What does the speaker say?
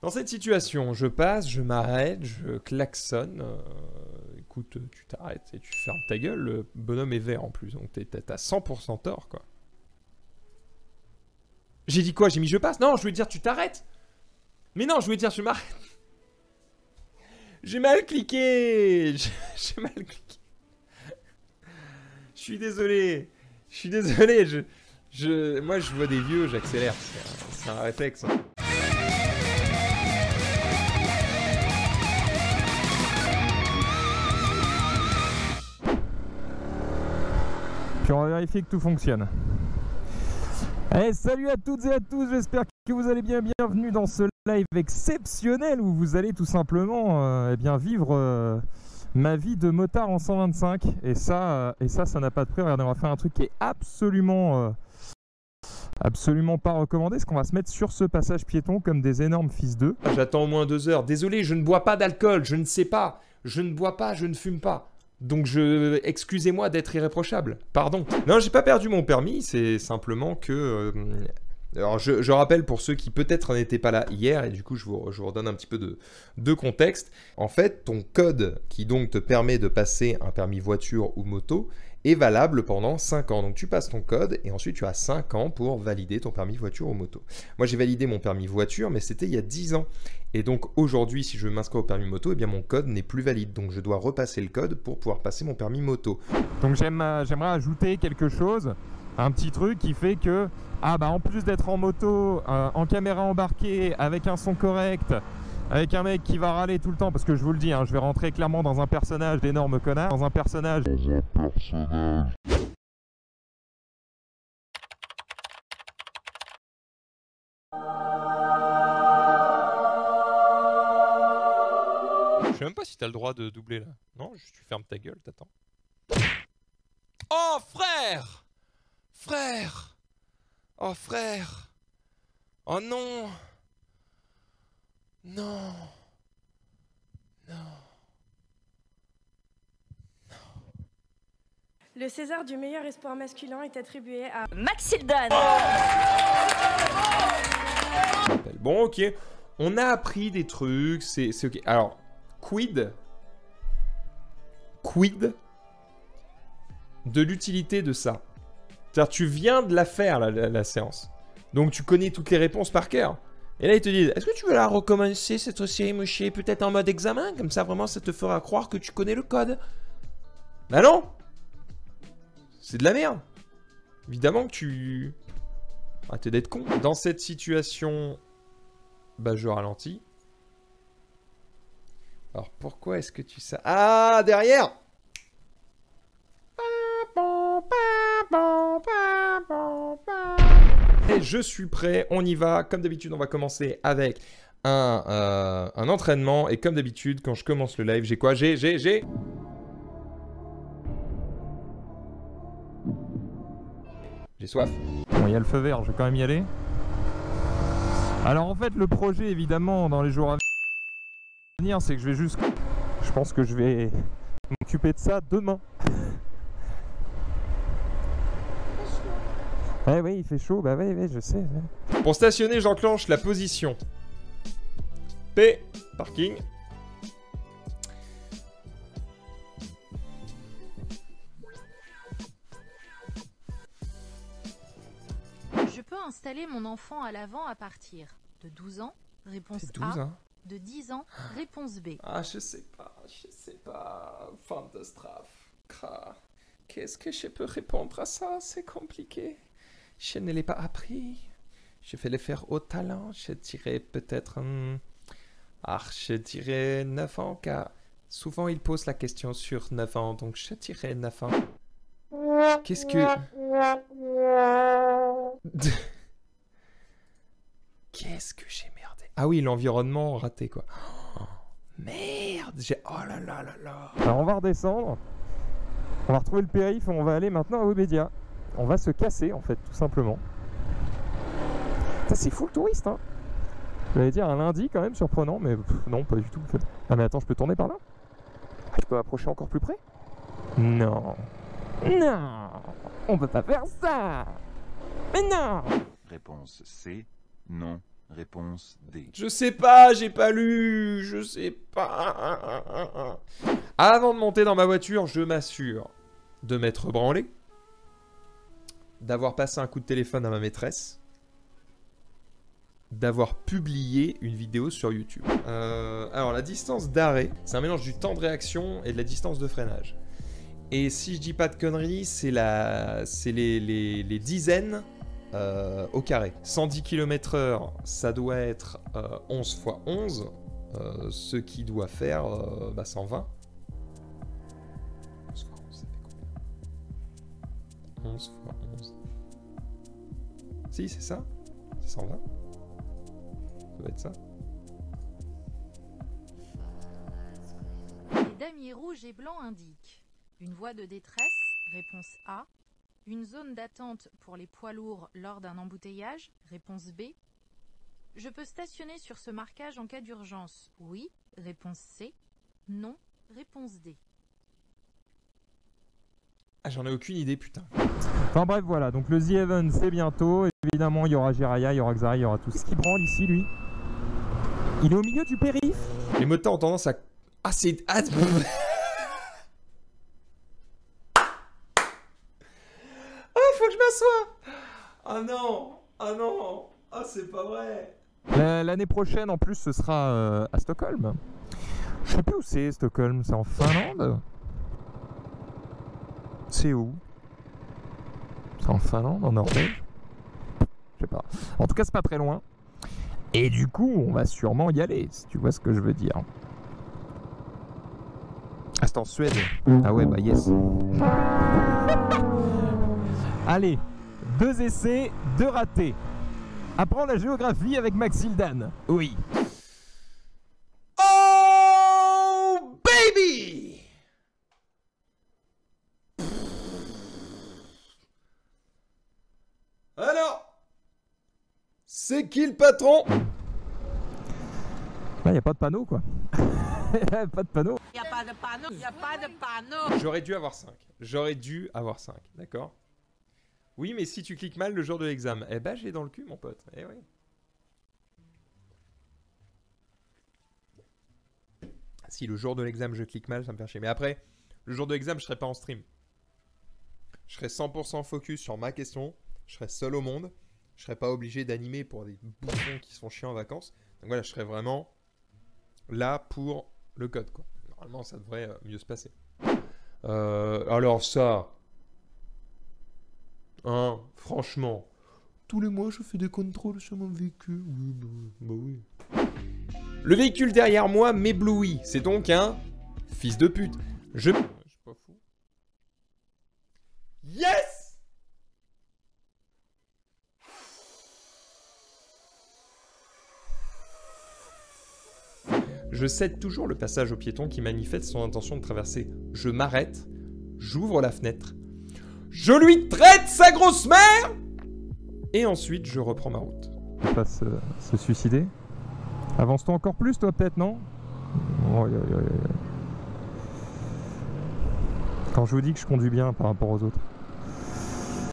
Dans cette situation, je passe, je m'arrête, je klaxonne. Écoute, tu t'arrêtes et tu fermes ta gueule. Le bonhomme est vert en plus, donc t'as 100% tort, quoi. J'ai dit quoi? J'ai mis je passe? Non, je voulais dire tu t'arrêtes. Mais non, je voulais dire je m'arrête. J'ai mal cliqué. J'ai mal cliqué. Je suis désolé. Je suis désolé. Moi, je vois des vieux, j'accélère. C'est un réflexe. Puis on va vérifier que tout fonctionne. Allez, salut à toutes et à tous, j'espère que vous allez bien. Bienvenue dans ce live exceptionnel où vous allez tout simplement eh bien, vivre ma vie de motard en 125. Et ça n'a pas de prix. Regardez, on va faire un truc qui est absolument pas recommandé. C'est qu'on va se mettre sur ce passage piéton comme des énormes fils d'eux. J'attends au moins 2 heures. Désolé, je ne bois pas d'alcool, je ne sais pas. Je ne bois pas, je ne fume pas. Donc excusez-moi d'être irréprochable, pardon. Non, j'ai pas perdu mon permis, c'est simplement que... alors je rappelle pour ceux qui peut-être n'étaient pas là hier, et du coup je vous redonne un petit peu de contexte. En fait, ton code qui donc te permet de passer un permis voiture ou moto est valable pendant 5 ans. Donc tu passes ton code et ensuite tu as 5 ans pour valider ton permis voiture ou moto. Moi j'ai validé mon permis voiture, mais c'était il y a 10 ans. Et donc aujourd'hui, si je veux m'inscrire au permis moto, eh bien mon code n'est plus valide. Donc je dois repasser le code pour pouvoir passer mon permis moto. Donc j'aimerais ajouter quelque chose, un petit truc qui fait que, en plus d'être en moto, en caméra embarquée, avec un son correct, avec un mec qui va râler tout le temps, parce que je vous le dis, hein, je vais rentrer clairement dans un personnage d'énorme connard, dans un personnage... Je sais même pas si t'as le droit de doubler là. Non, tu fermes ta gueule, t'attends. Oh frère! Frère! Oh frère! Oh non! Non! Non! Le César du meilleur espoir masculin est attribué à Maxildan. Bon, ok. On a appris des trucs, c'est ok. Alors, quid de l'utilité de ça? C'est-à-dire, tu viens de la faire, la séance. Donc, tu connais toutes les réponses par cœur. Et là, ils te disent, est-ce que tu veux la recommencer, cette série mouchée, peut-être en mode examen? Comme ça, vraiment, ça te fera croire que tu connais le code. Bah non! C'est de la merde. Évidemment que tu... Arrêtez d'être con. Dans cette situation, bah je ralentis. Alors pourquoi est-ce que tu sais... Ah, derrière! Et je suis prêt, on y va. Comme d'habitude, on va commencer avec un entraînement. Et comme d'habitude, quand je commence le live, j'ai quoi? J'ai... J'ai soif. Bon, il y a le feu vert, je vais quand même y aller. Alors en fait, le projet, évidemment, dans les jours à venir, c'est que je vais juste... Je pense que je vais m'occuper de ça demain. Ouais, oui, il fait chaud, bah oui, je sais. Pour stationner, j'enclenche la position P, parking. Je peux installer mon enfant à l'avant à partir de 12 ans, réponse 12, A, hein. de 10 ans, réponse B. Ah, je sais pas. Fin de straf. Qu'est-ce que je peux répondre à ça? C'est compliqué. Je ne l'ai pas appris. Je vais le faire au talent. Je dirais peut-être... je dirais 9 ans, car souvent il pose la question sur 9 ans, donc je dirais 9 ans. Qu'est-ce que... Qu'est-ce que j'ai merdé? Ah oui, l'environnement raté, quoi. Oh, merde, oh là là là là. Alors on va redescendre. On va retrouver le périph' et on va aller maintenant à Webedia. On va se casser, en fait, tout simplement. C'est full touriste, hein. J'allais dire un lundi, quand même, surprenant, mais non, pas du tout. En fait. Ah mais attends, je peux tourner par là? Je peux approcher encore plus près? Non. Non, on peut pas faire ça. Mais non. Réponse C, non. Réponse D. Je sais pas, j'ai pas lu, je sais pas. Avant de monter dans ma voiture, je m'assure de m'être branlé, d'avoir passé un coup de téléphone à ma maîtresse, d'avoir publié une vidéo sur YouTube. Alors la distance d'arrêt, c'est un mélange du temps de réaction et de la distance de freinage. Et si je dis pas de conneries, c'est les dizaines au carré. 110 km/h, ça doit être 11 x 11, ce qui doit faire 120. 11 x 11, ça fait combien? 11 x 11. Si, c'est ça? C'est 120? Ça doit être ça. Les damiers rouges et blancs indiquent une voie de détresse, réponse A. Une zone d'attente pour les poids lourds lors d'un embouteillage, réponse B. Je peux stationner sur ce marquage en cas d'urgence, oui, réponse C. Non, réponse D. Ah, j'en ai aucune idée, putain. Enfin bref, voilà, donc le The Event c'est bientôt. Évidemment, il y aura Jiraya, il y aura Xari, il y aura tout ce qui branle ici, lui. Il est au milieu du périph'. Les motards ont tendance à... Ah, c'est... Ah, faut que je m'assoie. Ah non. Ah non. Ah, c'est pas vrai. L'année prochaine, en plus, ce sera à Stockholm. Je sais plus où c'est, Stockholm. C'est en Finlande? C'est où? C'est en Finlande, en Norvège? Je sais pas. En tout cas, c'est pas très loin. Et du coup, on va sûrement y aller, si tu vois ce que je veux dire. Ah, c'est en Suède. Ah ouais, bah yes. Allez, 2 essais, 2 ratés. Apprends la géographie avec Maxildan. Oui. Oh, baby! Alors, c'est qui le patron? Là, il n'y a pas de panneau, quoi. Pas de panneau. Il n'y a pas de panneau, il n'y a pas de panneau. J'aurais dû avoir 5. J'aurais dû avoir 5, d'accord? Oui, mais si tu cliques mal le jour de l'examen, eh ben j'ai dans le cul, mon pote. Eh oui. Si le jour de l'examen je clique mal, ça me fait chier. Mais après, le jour de l'examen, je serai pas en stream. Je serai 100% focus sur ma question. Je serai seul au monde. Je serai pas obligé d'animer pour des bouffons qui sont chiants en vacances. Donc voilà, je serai vraiment là pour le code, quoi. Normalement, ça devrait mieux se passer. Alors ça... Hein, franchement, tous les mois je fais des contrôles sur mon véhicule. Oui, bah oui. Le véhicule derrière moi m'éblouit. C'est donc un fils de pute. Je suis pas fou. Yes! Je cède toujours le passage au piéton qui manifeste son intention de traverser. Je m'arrête, j'ouvre la fenêtre. Je lui traite sa grosse mère! Et ensuite, je reprends ma route. Il va pas se suicider? Avance-toi encore plus, toi, peut-être, non? Oh, Quand je vous dis que je conduis bien par rapport aux autres.